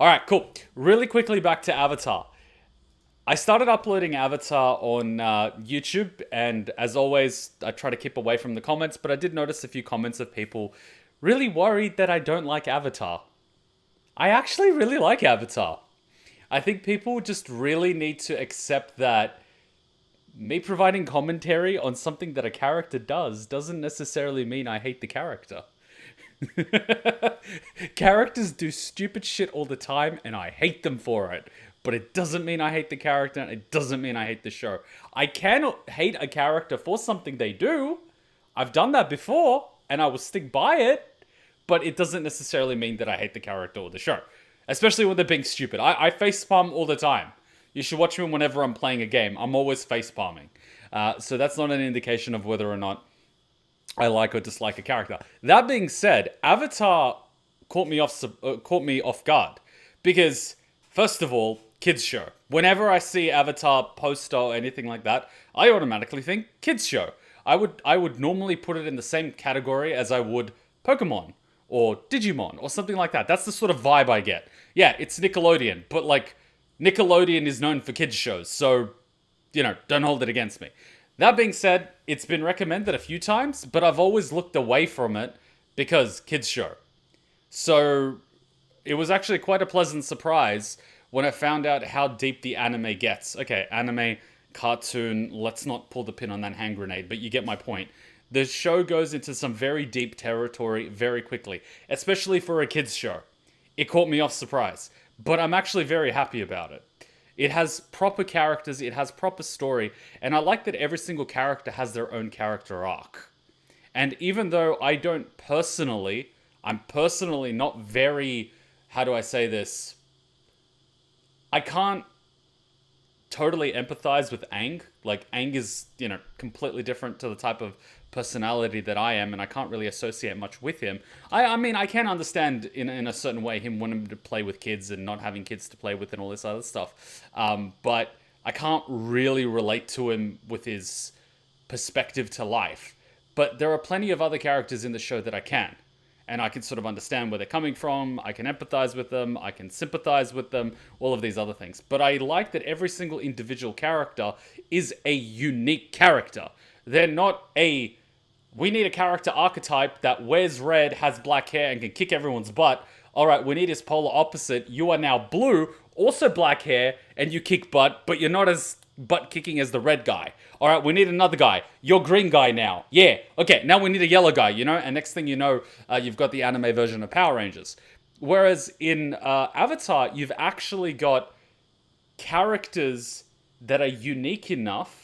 All right, cool. Really quickly back to Avatar. I started uploading Avatar on YouTube, and as always, I try to keep away from the comments, but I did notice a few comments of people really worried that I don't like Avatar. I actually really like Avatar. I think people just really need to accept that me providing commentary on something that a character does doesn't necessarily mean I hate the character. Characters do stupid shit all the time, and I hate them for it. But it doesn't mean I hate the character, and it doesn't mean I hate the show. I can hate a character for something they do. I've done that before, and I will stick by it. But it doesn't necessarily mean that I hate the character or the show. Especially when they're being stupid. I facepalm all the time. You should watch me whenever I'm playing a game. I'm always facepalming. So that's not an indication of whether or not I like or dislike a character. That being said, Avatar caught me off guard because first of all, kids show. Whenever I see Avatar poster or anything like that, I automatically think kids show. I would normally put it in the same category as I would Pokemon or Digimon or something like that. That's the sort of vibe I get. Yeah, it's Nickelodeon, but like Nickelodeon is known for kids shows, so don't hold it against me. That being said, it's been recommended a few times, but I've always looked away from it because kids show. So it was actually quite a pleasant surprise when I found out how deep the anime gets. Okay, anime, cartoon, let's not pull the pin on that hand grenade, but you get my point. The show goes into some very deep territory very quickly, especially for a kids show. It caught me off surprise, but I'm actually very happy about it. It has proper characters, it has proper story, and I like that every single character has their own character arc. And even though I'm personally not very, how do I say this? I can't totally empathize with Aang. Like, Aang is, completely different to the type of personality that I am, and I can't really associate much with him. I mean, I can understand in a certain way him wanting to play with kids and not having kids to play with and all this other stuff. But I can't really relate to him with his perspective to life. But there are plenty of other characters in the show that I can. And I can sort of understand where they're coming from. I can empathize with them. I can sympathize with them. All of these other things. But I like that every single individual character is a unique character. They're not we need a character archetype that wears red, has black hair, and can kick everyone's butt. All right, we need his polar opposite. You are now blue, also black hair, and you kick butt, but you're not as butt kicking as the red guy. All right, we need another guy. You're green guy now. Yeah. Okay, now we need a yellow guy, And next thing you know, you've got the anime version of Power Rangers. Whereas in Avatar, you've actually got characters that are unique enough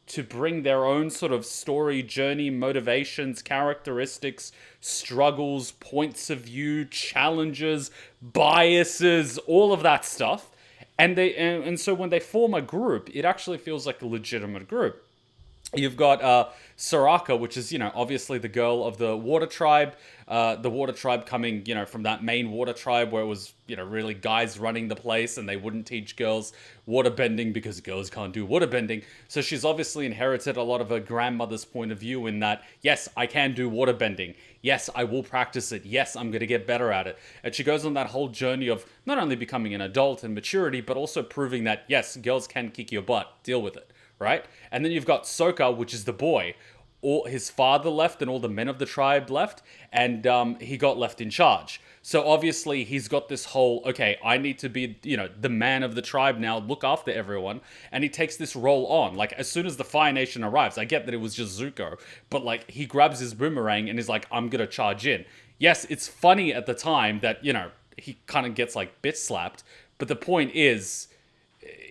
to bring their own sort of story, journey, motivations, characteristics, struggles, points of view, challenges, biases, all of that stuff. And so when they form a group, it actually feels like a legitimate group. You've got Soraka, which is, obviously the girl of the water tribe. The water tribe coming, from that main water tribe where it was, really guys running the place and they wouldn't teach girls water bending because girls can't do water bending. So she's obviously inherited a lot of her grandmother's point of view in that, yes, I can do water bending. Yes, I will practice it. Yes, I'm going to get better at it. And she goes on that whole journey of not only becoming an adult and maturity, but also proving that, yes, girls can kick your butt. Deal with it. Right? And then you've got Sokka, which is the boy. All his father left and all the men of the tribe left, and he got left in charge. So obviously he's got this whole, okay, I need to be, the man of the tribe now, look after everyone, and he takes this role on. Like, as soon as the Fire Nation arrives, I get that it was just Zuko, but like, he grabs his boomerang and is like, I'm gonna charge in. Yes, it's funny at the time that, he kind of gets like bitch slapped, but the point is,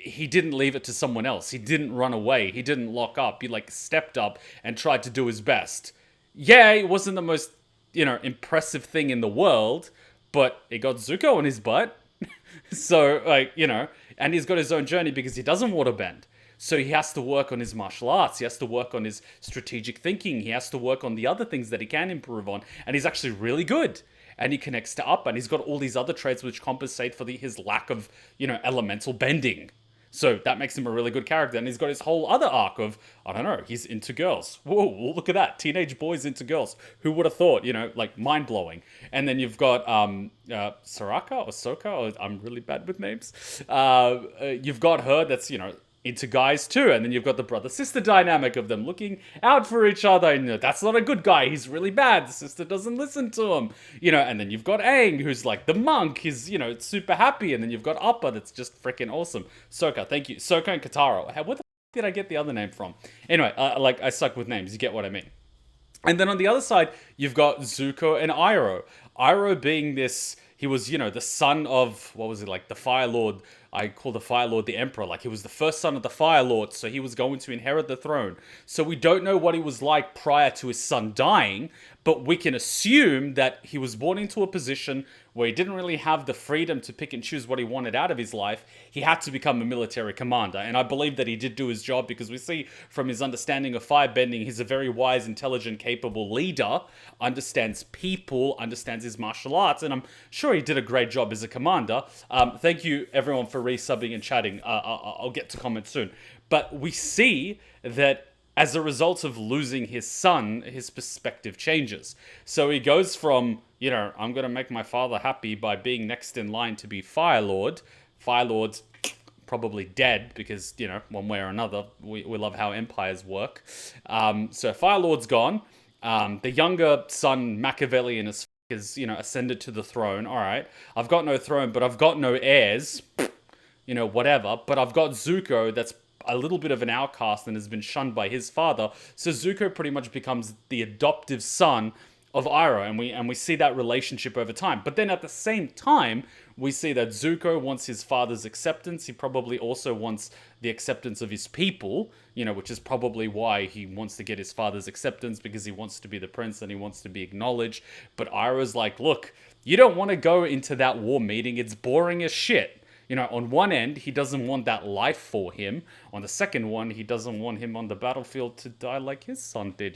he didn't leave it to someone else. He didn't run away. He didn't lock up. He stepped up and tried to do his best. Yeah, it wasn't the most, impressive thing in the world, but it got Zuko on his butt. So, and he's got his own journey because he doesn't waterbend. So he has to work on his martial arts. He has to work on his strategic thinking. He has to work on the other things that he can improve on. And he's actually really good. And he connects to Up, and he's got all these other traits which compensate for his lack of, elemental bending. So that makes him a really good character. And he's got his whole other arc of, I don't know, he's into girls. Whoa, look at that. Teenage boys into girls. Who would have thought, like mind blowing. And then you've got Soraka or Soka, or I'm really bad with names. You've got her that's, into guys too, and then you've got the brother-sister dynamic of them looking out for each other, and that's not a good guy, he's really bad, the sister doesn't listen to him, and then you've got Aang, who's like the monk, he's, super happy, and then you've got Appa, that's just freaking awesome. Soka, thank you. Soka and Katara. What the did I get the other name from? Anyway, I suck with names, you get what I mean. And then on the other side, you've got Zuko and Iroh. Iroh being this, he was, the son of, what was it, like the Fire Lord. I call the Fire Lord the Emperor. Like, he was the first son of the Fire Lord, so he was going to inherit the throne. So we don't know what he was like prior to his son dying, but we can assume that he was born into a position where he didn't really have the freedom to pick and choose what he wanted out of his life. He had to become a military commander, and I believe that he did do his job, because we see from his understanding of firebending, he's a very wise, intelligent, capable leader, understands people, understands his martial arts, and I'm sure he did a great job as a commander. Thank you, everyone, for resubbing and chatting. I'll get to comment soon. But we see that as a result of losing his son, his perspective changes. So he goes from, I'm going to make my father happy by being next in line to be Fire Lord. Fire Lord's probably dead because, one way or another, we love how empires work. So Fire Lord's gone. The younger son, Machiavellian as is, ascended to the throne. All right, I've got no throne, but I've got no heirs. Whatever. But I've got Zuko that's a little bit of an outcast and has been shunned by his father. So Zuko pretty much becomes the adoptive son of Iroh, and we see that relationship over time. But then at the same time, we see that Zuko wants his father's acceptance. He probably also wants the acceptance of his people, which is probably why he wants to get his father's acceptance, because he wants to be the prince and he wants to be acknowledged. But Iroh's like, look, you don't want to go into that war meeting. It's boring as shit. On one end, he doesn't want that life for him. On the second one, he doesn't want him on the battlefield to die like his son did.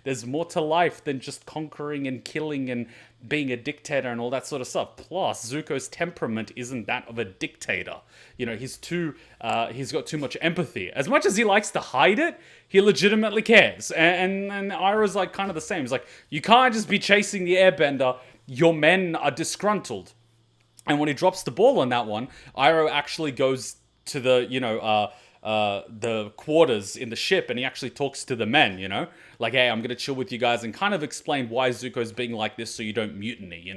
There's more to life than just conquering and killing and being a dictator and all that sort of stuff. Plus, Zuko's temperament isn't that of a dictator. He's got too much empathy. As much as he likes to hide it, he legitimately cares. And Iroh's like kind of the same. He's like, you can't just be chasing the airbender. Your men are disgruntled. And when he drops the ball on that one, Iroh actually goes to the quarters in the ship, and he actually talks to the men, like, hey, I'm going to chill with you guys, and kind of explain why Zuko's being like this so you don't mutiny,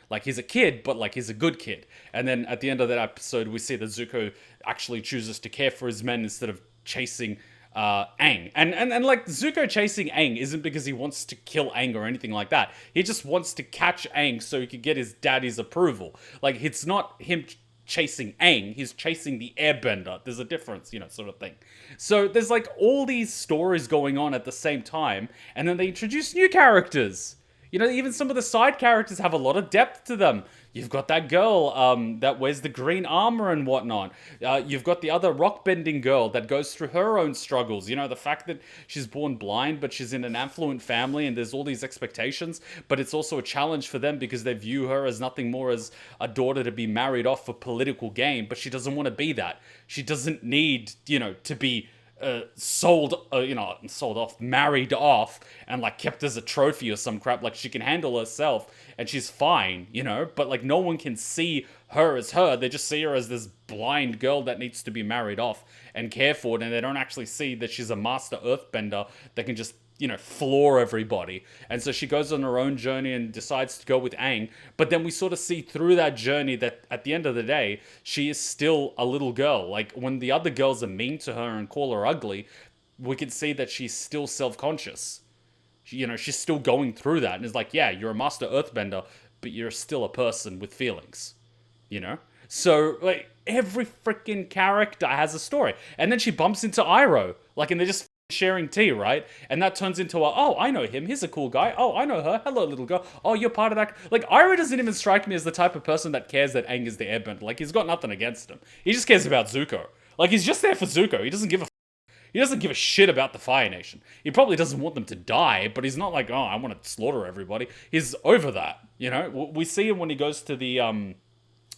Like, he's a kid, but, like, he's a good kid. And then at the end of that episode, we see that Zuko actually chooses to care for his men instead of chasing Aang. And like, Zuko chasing Aang isn't because he wants to kill Aang or anything like that. He just wants to catch Aang so he could get his daddy's approval. Like, it's not him chasing Aang, he's chasing the airbender. There's a difference, sort of thing. So there's like all these stories going on at the same time, and then they introduce new characters. Even some of the side characters have a lot of depth to them. You've got that girl that wears the green armor and whatnot. You've got the other rock-bending girl that goes through her own struggles. The fact that she's born blind, but she's in an affluent family, and there's all these expectations. But it's also a challenge for them because they view her as nothing more as a daughter to be married off for political gain. But she doesn't want to be that. She doesn't need, to be sold off, married off, and like kept as a trophy or some crap. Like, she can handle herself and she's fine, but like no one can see her as her. They just see her as this blind girl that needs to be married off and cared for, and they don't actually see that she's a master earthbender that can just floor everybody. And so she goes on her own journey and decides to go with Aang. But then we sort of see through that journey that at the end of the day, she is still a little girl. Like, when the other girls are mean to her and call her ugly, we can see that she's still self-conscious. She's still going through that. And it's like, yeah, you're a master earthbender, but you're still a person with feelings. So, like, every freaking character has a story. And then she bumps into Iroh. Like, and they're just sharing tea, right? And that turns into I know him, he's a cool guy. Oh, I know her, hello little girl. Oh, you're part of that. Like, Iroh doesn't even strike me as the type of person that cares that Aang is the airbender. Like, he's got nothing against him. He just cares about Zuko. Like, he's just there for Zuko. He doesn't give a shit about the Fire Nation. He probably doesn't want them to die, but he's not like, I want to slaughter everybody. He's over that, We see him when he goes to the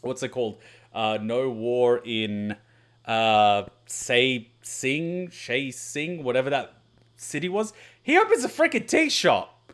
what's it called? No War in Shay Sing, whatever that city was. He opens a freaking tea shop.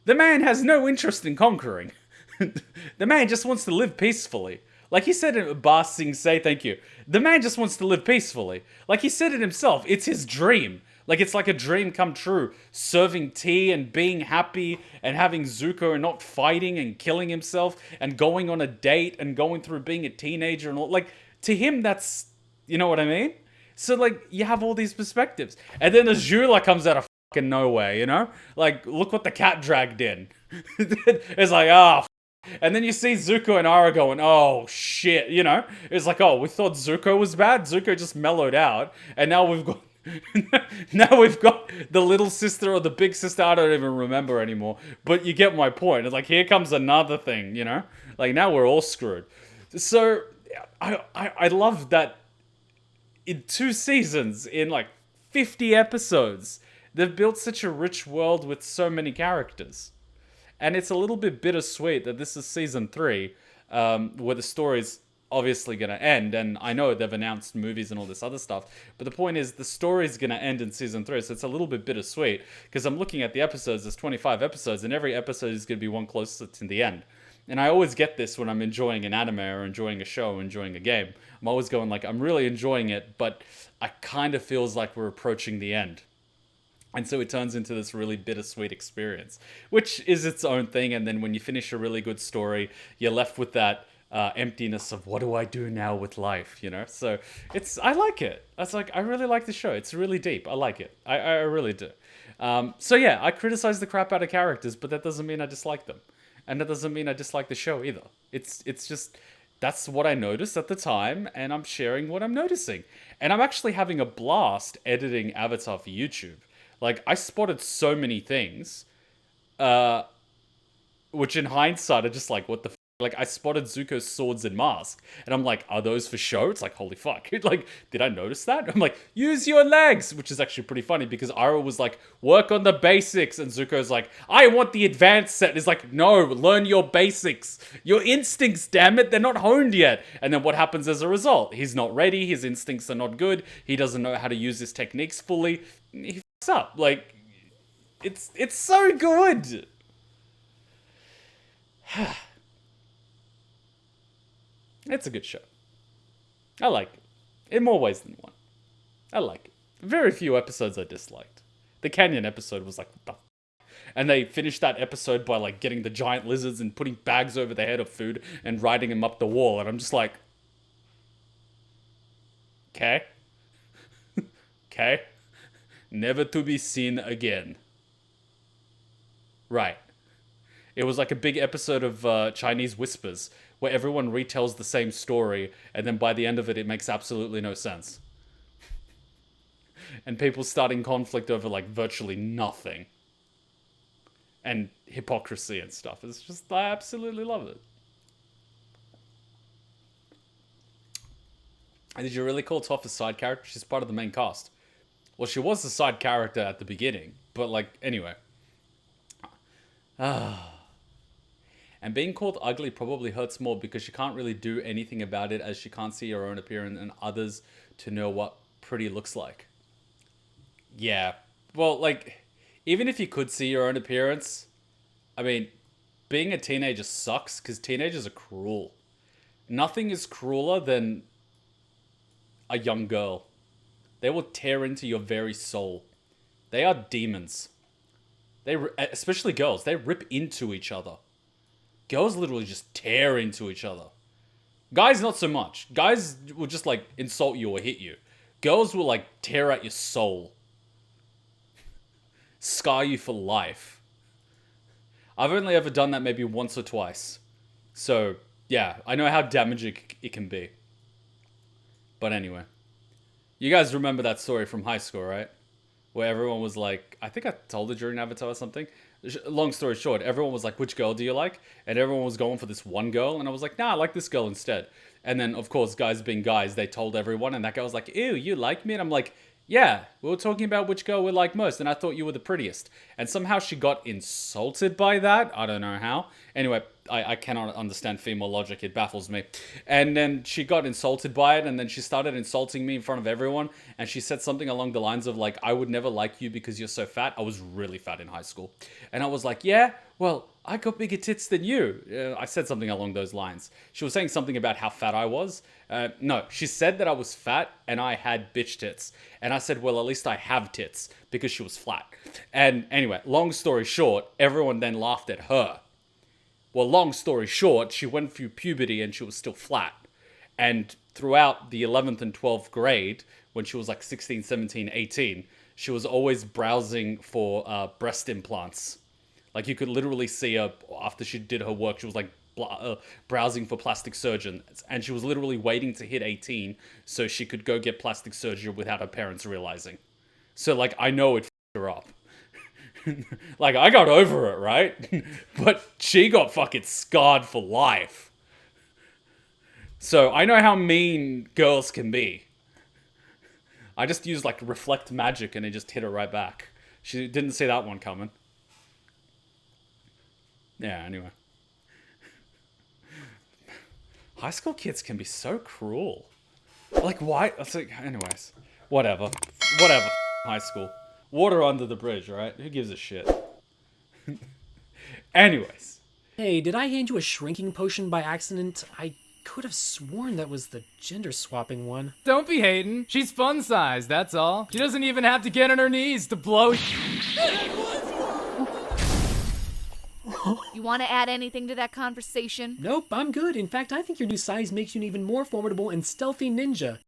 The man has no interest in conquering. The man just wants to live peacefully. Like he said in Ba Sing Se, thank you. The man just wants to live peacefully. Like he said it himself, it's his dream. Like it's like a dream come true. Serving tea and being happy and having Zuko and not fighting and killing himself and going on a date and going through being a teenager and all. Like to him, that's, you know what I mean? So like you have all these perspectives. And then Azula comes out of fucking nowhere, you know? Like look what the cat dragged in. It's like, ah, and then you see Zuko and Iroh going, oh shit, you know? It's like, oh, we thought Zuko was bad. Zuko just mellowed out, and now we've got now we've got the little sister or the big sister. I don't even remember anymore. But you get my point. It's like here comes another thing, you know? Like now we're all screwed. So I love that in 2 seasons, in like 50 episodes, they've built such a rich world with so many characters. And it's a little bit bittersweet that this is season 3, where the story's obviously going to end. And I know they've announced movies and all this other stuff. But the point is, the story's going to end in season 3. So it's a little bit bittersweet. Because I'm looking at the episodes, there's 25 episodes. And every episode is going to be one closer to the end. And I always get this when I'm enjoying an anime or enjoying a show or enjoying a game. I'm always going like, I'm really enjoying it. But I kind of feels like we're approaching the end. And so it turns into this really bittersweet experience, which is its own thing. And then when you finish a really good story, you're left with that emptiness of what do I do now with life, you know? So I like it. I really like the show. It's really deep. I like it. I really do. So yeah, I criticize the crap out of characters, but that doesn't mean I dislike them. And that doesn't mean I dislike the show either. It's just, that's what I noticed at the time, and I'm sharing what I'm noticing. And I'm actually having a blast editing Avatar for YouTube. Like, I spotted so many things, which in hindsight are just like, what the f***? Like, I spotted Zuko's swords and mask, and I'm like, are those for show? It's like, holy fuck. Like, did I notice that? I'm like, use your legs, which is actually pretty funny, because Iroh was like, work on the basics, and Zuko's like, I want the advanced set. And he's like, no, learn your basics. Your instincts, damn it, they're not honed yet. And then what happens as a result? He's not ready, his instincts are not good, he doesn't know how to use his techniques fully. He f***s up. Like, it's so good. It's a good show. I like it. In more ways than one. I like it. Very few episodes I disliked. The Canyon episode was like, what the f***? And they finished that episode by like getting the giant lizards and putting bags over their head of food and riding them up the wall. And I'm just like, okay. Okay. Never to be seen again. Right. It was like a big episode of Chinese Whispers, where everyone retells the same story, and then by the end of it, it makes absolutely no sense. And people starting conflict over like virtually nothing. And hypocrisy and stuff. It's just, I absolutely love it. And did you really call Toph a side character? She's part of the main cast. Well, she was a side character at the beginning, but like, anyway. And being called ugly probably hurts more because she can't really do anything about it, as she can't see her own appearance and others to know what pretty looks like. Yeah. Well, like, even if you could see your own appearance, I mean, being a teenager sucks because teenagers are cruel. Nothing is crueler than a young girl. They will tear into your very soul. They are demons. Especially girls, they rip into each other. Girls literally just tear into each other. Guys, not so much. Guys will just like insult you or hit you. Girls will like tear at your soul. Scar you for life. I've only ever done that maybe once or twice. So, yeah, I know how damaging it can be. But anyway. You guys remember that story from high school, right? Where everyone was like, I think I told it during Avatar or something. Long story short, everyone was like, which girl do you like? And everyone was going for this one girl. And I was like, nah, I like this girl instead. And then, of course, guys being guys, they told everyone. And that guy was like, ew, you like me? And I'm like, yeah, we were talking about which girl we like most. And I thought you were the prettiest. And somehow she got insulted by that. I don't know how. Anyway, I cannot understand female logic. It baffles me. And then she got insulted by it, and then she started insulting me in front of everyone. And she said something along the lines of like, I would never like you because you're so fat. I was really fat in high school. And I was like, yeah, well, I got bigger tits than you. I said something along those lines. She was saying something about how fat I was. No, she said that I was fat and I had bitch tits. And I said, well, at least I have tits, because she was flat. And anyway, long story short, everyone then laughed at her. Well, long story short, she went through puberty and she was still flat. And throughout the 11th and 12th grade, when she was like 16, 17, 18, she was always browsing for breast implants. Like, you could literally see her, after she did her work, she was like browsing for plastic surgeons. And she was literally waiting to hit 18 so she could go get plastic surgery without her parents realizing. So, like, I know it f***ed her up. Like, I got over it, right? But she got fucking scarred for life. So, I know how mean girls can be. I just used, like, reflect magic and it just hit her right back. She didn't see that one coming. Yeah, anyway. High school kids can be so cruel. Like, why? It's like, anyways. Whatever. High school. Water under the bridge, right? Who gives a shit? Anyways. Hey, did I hand you a shrinking potion by accident? I could have sworn that was the gender swapping one. Don't be hating. She's fun size, that's all. She doesn't even have to get on her knees to blow. You want to add anything to that conversation? Nope, I'm good. In fact, I think your new size makes you an even more formidable and stealthy ninja.